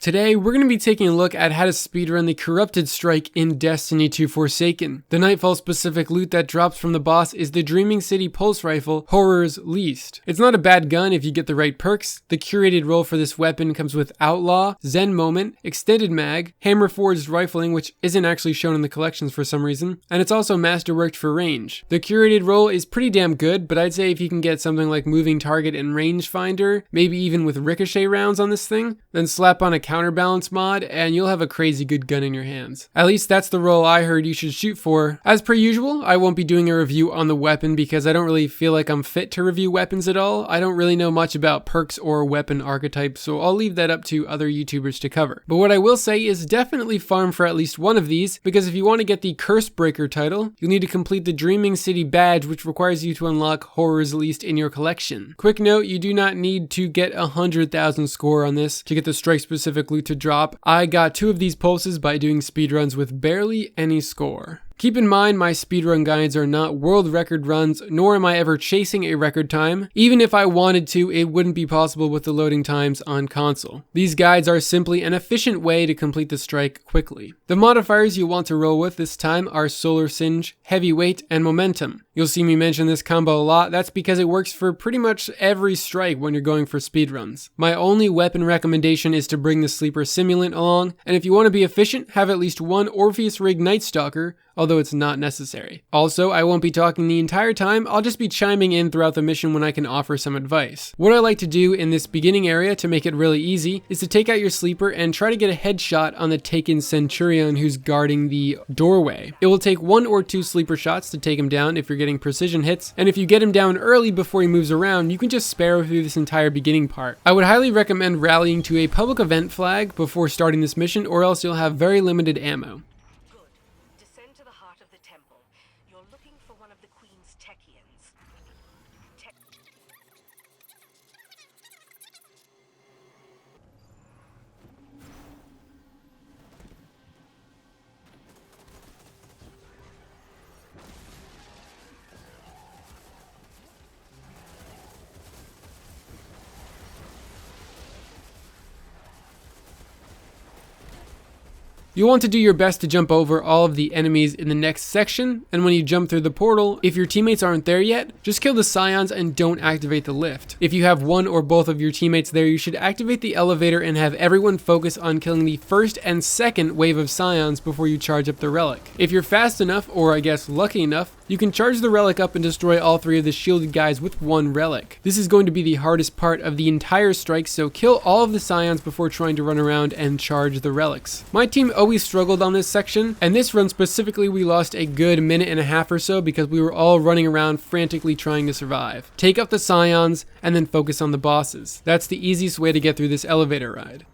Today, we're going to be taking a look at how to speedrun the Corrupted Strike in Destiny 2 Forsaken. The Nightfall specific loot that drops from the boss is the Dreaming City Pulse Rifle, Horror's Least. It's not a bad gun if you get the right perks. The curated roll for this weapon comes with Outlaw, Zen Moment, Extended Mag, Hammer Forged Rifling, which isn't actually shown in the collections for some reason, and it's also masterworked for range. The curated roll is pretty damn good, but I'd say if you can get something like Moving Target and Rangefinder, maybe even with ricochet rounds on this thing, then slap on a counterbalance mod and you'll have a crazy good gun in your hands. At least that's the roll I heard you should shoot for. As per usual, I won't be doing a review on the weapon because I don't really feel like I'm fit to review weapons at all. I don't really know much about perks or weapon archetypes, so I'll leave that up to other YouTubers to cover. But what I will say is definitely farm for at least one of these, because if you want to get the Cursebreaker title, you'll need to complete the Dreaming City badge, which requires you to unlock Horror's Least in your collection. Quick note, you do not need to get 100,000 score on this to get the strike specific loot to drop. I got 2 of these pulses by doing speedruns with barely any score. Keep in mind, my speedrun guides are not world record runs, nor am I ever chasing a record time. Even if I wanted to, it wouldn't be possible with the loading times on console. These guides are simply an efficient way to complete the strike quickly. The modifiers you'll want to roll with this time are Solar Singe, Heavyweight, and Mmentum. You'll see me mention this combo a lot. That's because it works for pretty much every strike when you're going for speedruns. My only weapon recommendation is to bring the sleeper Simulant along, and if you want to be efficient, have at least one Orpheus Rig Night Stalker, although it's not necessary. Also, I won't be talking the entire time, I'll just be chiming in throughout the mission when I can offer some advice. What I like to do in this beginning area to make it really easy is to take out your sleeper and try to get a headshot on the taken Centurion who's guarding the doorway. It will take 1 or 2 sleeper shots to take him down if you're getting precision hits, and if you get him down early before he moves around, you can just sparrow through this entire beginning part. I would highly recommend rallying to a public event flag before starting this mission, or else you'll have very limited ammo. You'll want to do your best to jump over all of the enemies in the next section, and when you jump through the portal, if your teammates aren't there yet, just kill the scions and don't activate the lift. If you have one or both of your teammates there, you should activate the elevator and have everyone focus on killing the first and second wave of scions before you charge up the relic. If you're fast enough, or I guess lucky enough, you can charge the relic up and destroy all 3 of the shielded guys with 1 relic. This is going to be the hardest part of the entire strike, so kill all of the scions before trying to run around and charge the relics. My team always struggled on this section, and this run specifically we lost a good minute and a half or so because we were all running around frantically trying to survive. Take out the scions and then focus on the bosses. That's the easiest way to get through this elevator ride.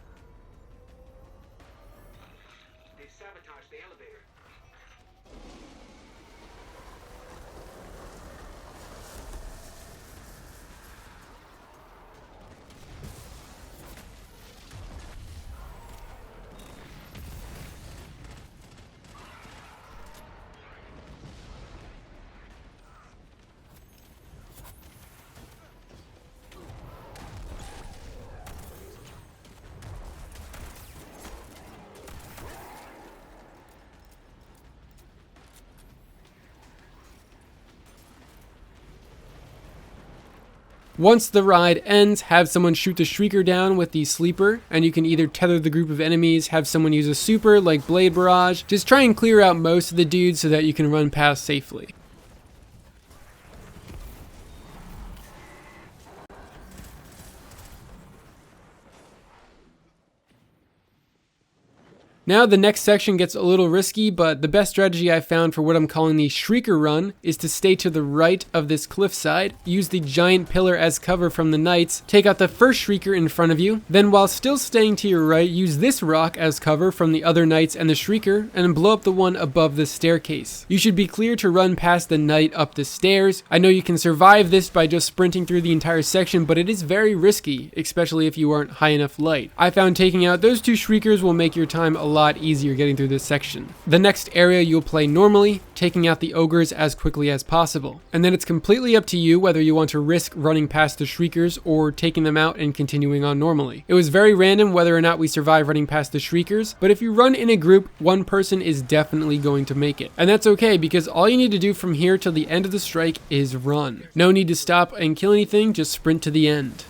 Once the ride ends, have someone shoot the shrieker down with the sleeper, and you can either tether the group of enemies, have someone use a super like Blade Barrage. Just try and clear out most of the dudes so that you can run past safely. Now the next section gets a little risky, but the best strategy I found for what I'm calling the Shrieker run is to stay to the right of this cliffside, use the giant pillar as cover from the knights, take out the first Shrieker in front of you, then while still staying to your right, use this rock as cover from the other knights and the Shrieker, and blow up the one above the staircase. You should be clear to run past the knight up the stairs. I know you can survive this by just sprinting through the entire section, but it is very risky, especially if you aren't high enough light. I found taking out those 2 Shriekers will make your time a lot easier getting through this section. The next area you'll play normally, taking out the ogres as quickly as possible. And then it's completely up to you whether you want to risk running past the shriekers or taking them out and continuing on normally. It was very random whether or not we survive running past the shriekers, but if you run in a group, one person is definitely going to make it. And that's okay, because all you need to do from here till the end of the strike is run. No need to stop and kill anything, just sprint to the end.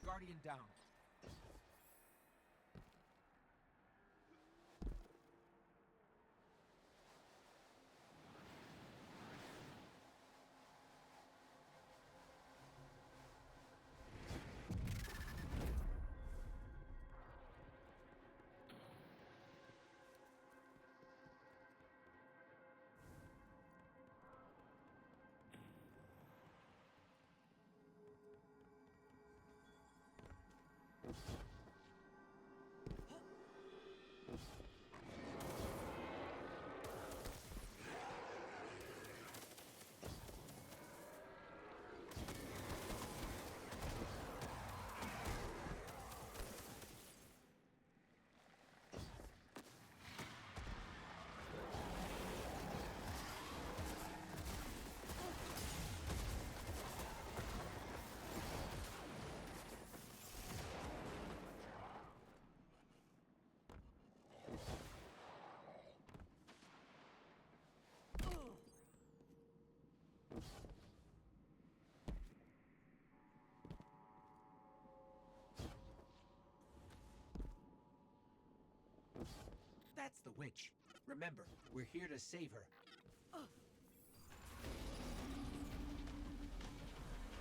Guardian down. That's the witch. Remember, we're here to save her.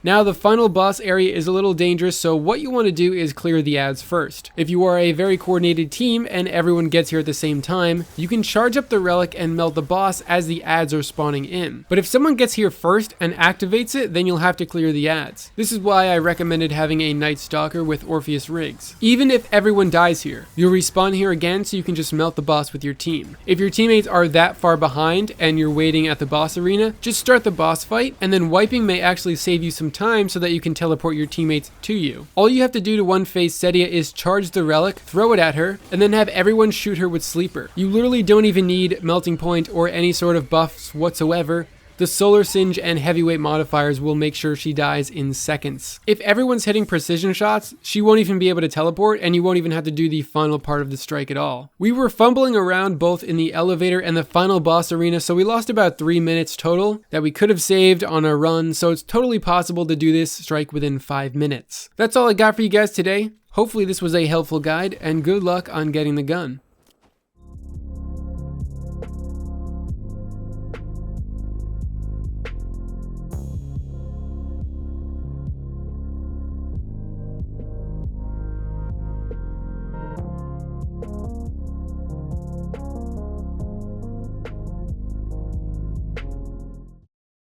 Now the final boss area is a little dangerous, so what you want to do is clear the ads first. If you are a very coordinated team and everyone gets here at the same time, you can charge up the relic and melt the boss as the ads are spawning in. But if someone gets here first and activates it, then you'll have to clear the ads. This is why I recommended having a Night Stalker with Orpheus rigs. Even if everyone dies here, you'll respawn here again so you can just melt the boss with your team. If your teammates are that far behind and you're waiting at the boss arena, just start the boss fight, and then wiping may actually save you some time so that you can teleport your teammates to you. All you have to do to one-phase Setia is charge the relic, throw it at her, and then have everyone shoot her with Sleeper. You literally don't even need Melting Point or any sort of buffs whatsoever. The Solar Singe and Heavyweight modifiers will make sure she dies in seconds. If everyone's hitting precision shots, she won't even be able to teleport, and you won't even have to do the final part of the strike at all. We were fumbling around both in the elevator and the final boss arena, so we lost about 3 minutes total that we could have saved on our run, so it's totally possible to do this strike within 5 minutes. That's all I got for you guys today. Hopefully this was a helpful guide, and good luck on getting the gun.